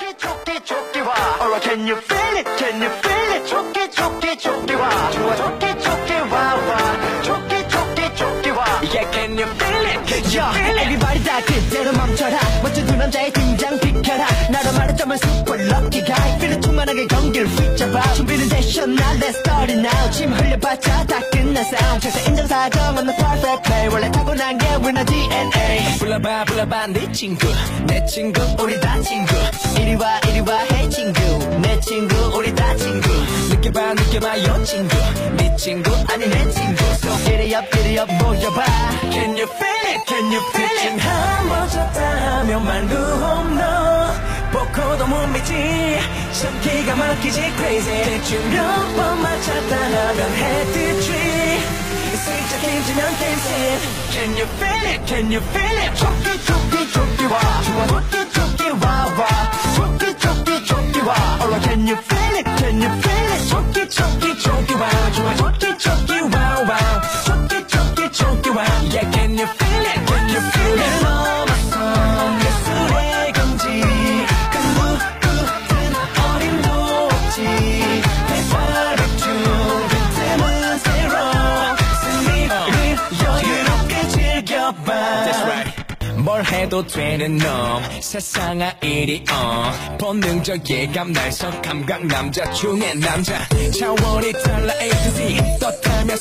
Alright, can you feel it? Can you feel it? 좋기와 좋아 좋기와 좋기와 Yeah, can you feel it? Can you feel it? Everybody 다 그대로 멈춰라 멋진 두 남자의 등장 비켜라 나로 말하자면 super lucky guy Feel it 충만하게 경기를 휘잡아 준비는 되셔 now let's start it now 침 흘려봤자 다 끝난 싸움 절대 인정사정 on the perfect play 원래 타고난 게 we're not DNA 불러봐 네 친구 내 친구 우리 다 친구 이리 와 hey 친구 내 친구 우리 다 친구 느껴봐 요 친구 네 친구 아니 내 친구 So giddy up 모여봐 Can you feel it? Can you feel it? 한번 쳤다 하면 말로 홈런 보고도 못 믿지 참 기가 막히지 crazy 대충 몇 번만 쳤다 하면 head trip 슬쩍 힘주면 dancing Can you feel it? Can you feel it? 좋기와 좋아 좋기와 Alright, can you feel it? Can you feel it? 좋기와 좋아 좋기와 Yeah, can you feel it? Can you feel it? 넘어선 예술의 경지 그 누구든 어림도 없지 대화력 중 틈은 새로운 승리를 여유롭게 즐겨봐 That's right 뭘 해도 되는 놈 세상아 이리 본능적 예감 날석 감각 남자 중에 남자 차원이 달라 A to Z 떴다며